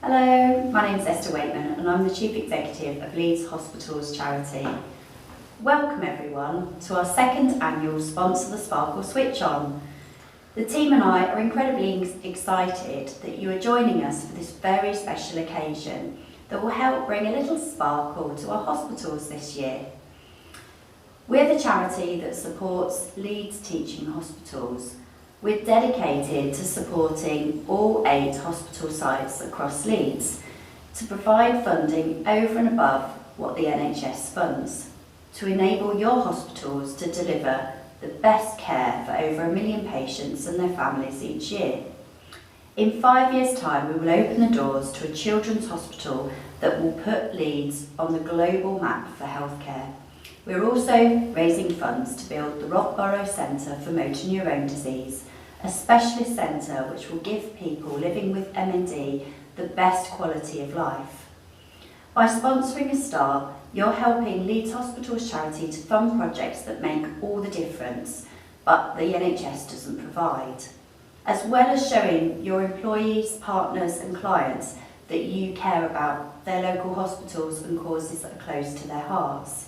Hello, my name is Esther Waitman and I'm the Chief Executive of Leeds Hospitals Charity. Welcome everyone to our second annual Sponsor the Sparkle Switch On. The team and I are incredibly excited that you are joining us for this very special occasion that will help bring a little sparkle to our hospitals this year. We're the charity that supports Leeds teaching hospitals. We're dedicated to supporting all 8 hospital sites across Leeds to provide funding over and above what the NHS funds to enable your hospitals to deliver the best care for over 1 million patients and their families each year. In 5 years' time, we will open the doors to a children's hospital that will put Leeds on the global map for healthcare. We're also raising funds to build the Rockborough Centre for Motor Neurone Disease, a specialist centre which will give people living with MND the best quality of life. By sponsoring a star, you're helping Leeds Hospitals Charity to fund projects that make all the difference, but the NHS doesn't provide, as well as showing your employees, partners and clients that you care about their local hospitals and causes that are close to their hearts.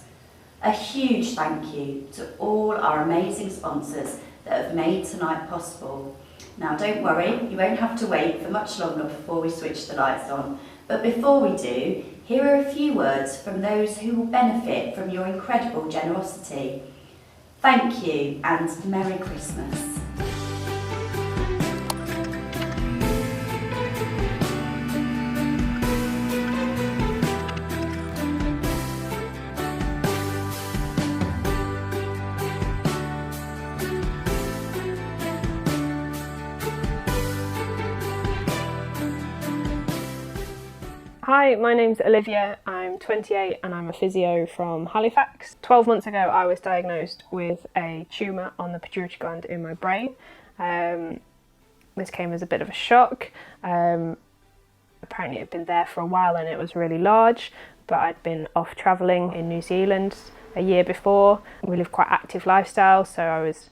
A huge thank you to all our amazing sponsors that have made tonight possible. Now don't worry, you won't have to wait for much longer before we switch the lights on. But before we do, here are a few words from those who will benefit from your incredible generosity. Thank you and Merry Christmas. Hi, my name's Olivia, I'm 28 and I'm a physio from Halifax. 12 months ago I was diagnosed with a tumour on the pituitary gland in my brain. This came as a bit of a shock. Apparently it had been there for a while and it was really large, but I'd been off travelling in New Zealand a year before. We live quite active lifestyle, so I was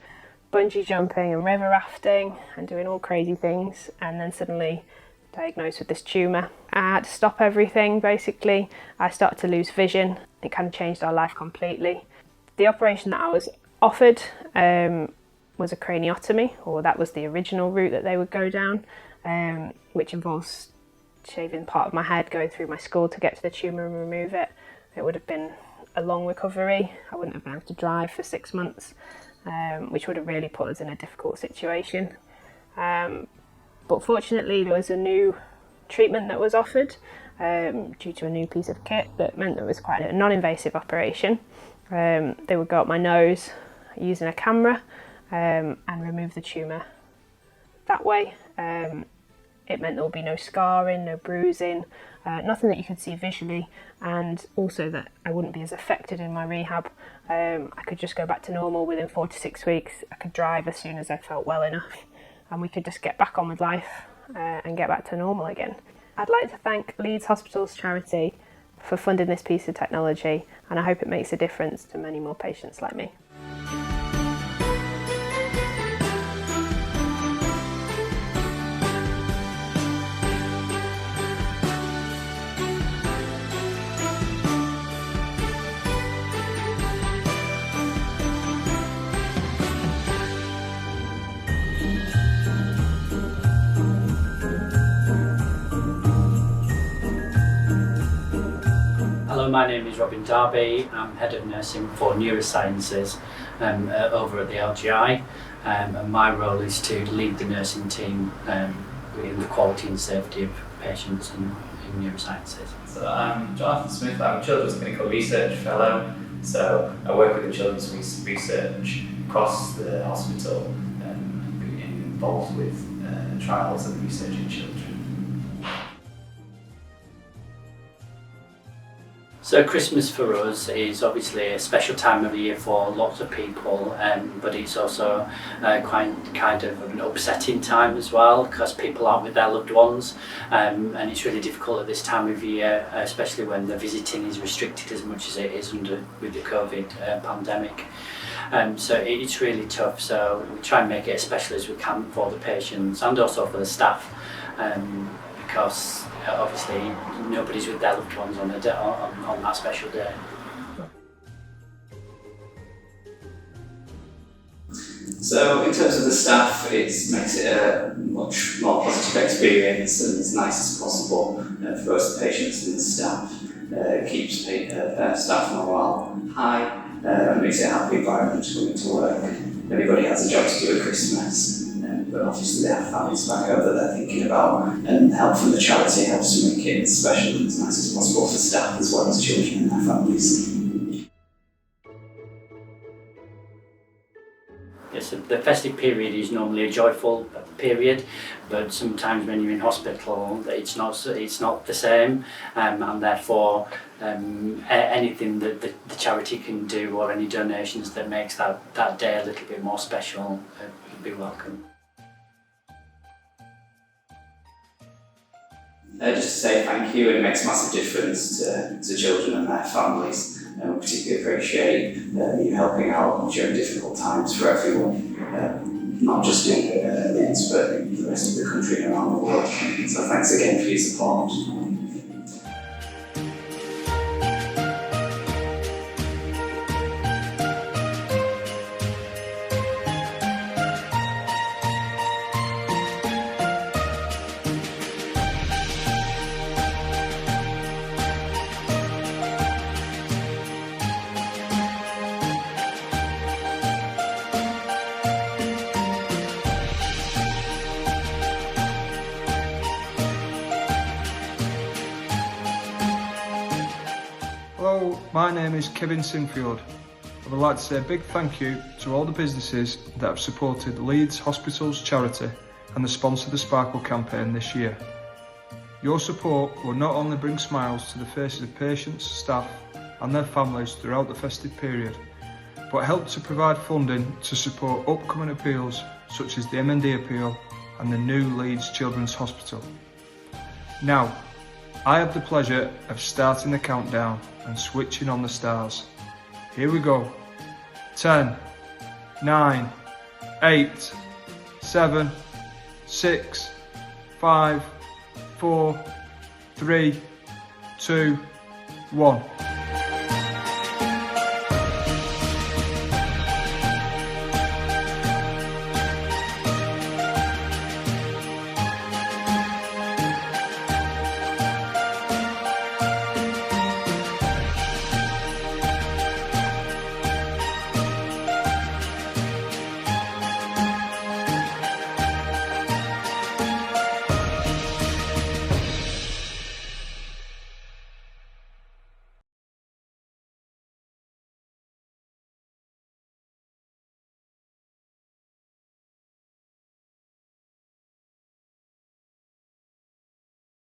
bungee jumping and river rafting and doing all crazy things, and then suddenly diagnosed with this tumour. I had to stop everything basically. I started to lose vision. It kind of changed our life completely. The operation that I was offered was a craniotomy, or that was the original route that they would go down, which involves shaving part of my head, going through my skull to get to the tumour and remove it. It would have been a long recovery. I wouldn't have been able to drive for 6 months, which would have really put us in a difficult situation. But fortunately there was a new treatment that was offered due to a new piece of kit that meant that it was quite a non-invasive operation. They would go up my nose using a camera and remove the tumour that way. It meant there would be no scarring, no bruising, nothing that you could see visually, and also that I wouldn't be as affected in my rehab. I could just go back to normal within 4 to 6 weeks. I could drive as soon as I felt well enough, and we could just get back on with life and get back to normal again. I'd like to thank Leeds Hospitals Charity for funding this piece of technology, and I hope it makes a difference to many more patients like me. Hello, my name is Robin Darby. I'm Head of Nursing for Neurosciences over at the LGI, and my role is to lead the nursing team in the quality and safety of patients in neurosciences. So I'm Jonathan Smith. I'm a Children's Clinical Research Fellow, so I work with the children's research across the hospital and be involved with trials and research in children. So Christmas for us is obviously a special time of the year for lots of people, but it's also quite kind of an upsetting time as well, because people aren't with their loved ones, and it's really difficult at this time of year, especially when the visiting is restricted as much as it is with the COVID pandemic. So it's really tough, so we try and make it as special as we can for the patients and also for the staff, because obviously nobody's with their loved ones on that special day. So in terms of the staff, it makes it a much more positive experience and as nice as possible for both the patients and the staff. It keeps staff morale high, makes it a happy environment coming to work. Everybody has a job to do at Christmas, but obviously they have families back home that they're thinking about, and help from the charity helps to make it as special and as nice as possible for staff as well as children and their families. Yes, the festive period is normally a joyful period, but sometimes when you're in hospital, it's not the same, and therefore anything that the charity can do or any donations that makes that day a little bit more special would be welcome. Just to say thank you, and it makes a massive difference to children and their families. We particularly appreciate you helping out during difficult times for everyone, not just in Leeds but in the rest of the country and around the world. So thanks again for your support. Hello, my name is Kevin Sinfield. I would like to say a big thank you to all the businesses that have supported Leeds Hospitals charity and the sponsor the Sparkle campaign this year. Your support will not only bring smiles to the faces of patients, staff and their families throughout the festive period, but help to provide funding to support upcoming appeals such as the MND appeal and the new Leeds Children's Hospital. Now, I have the pleasure of starting the countdown and switching on the stars. Here we go. 10, 9, 8, 7, 6, 5, 4, 3, 2, 1.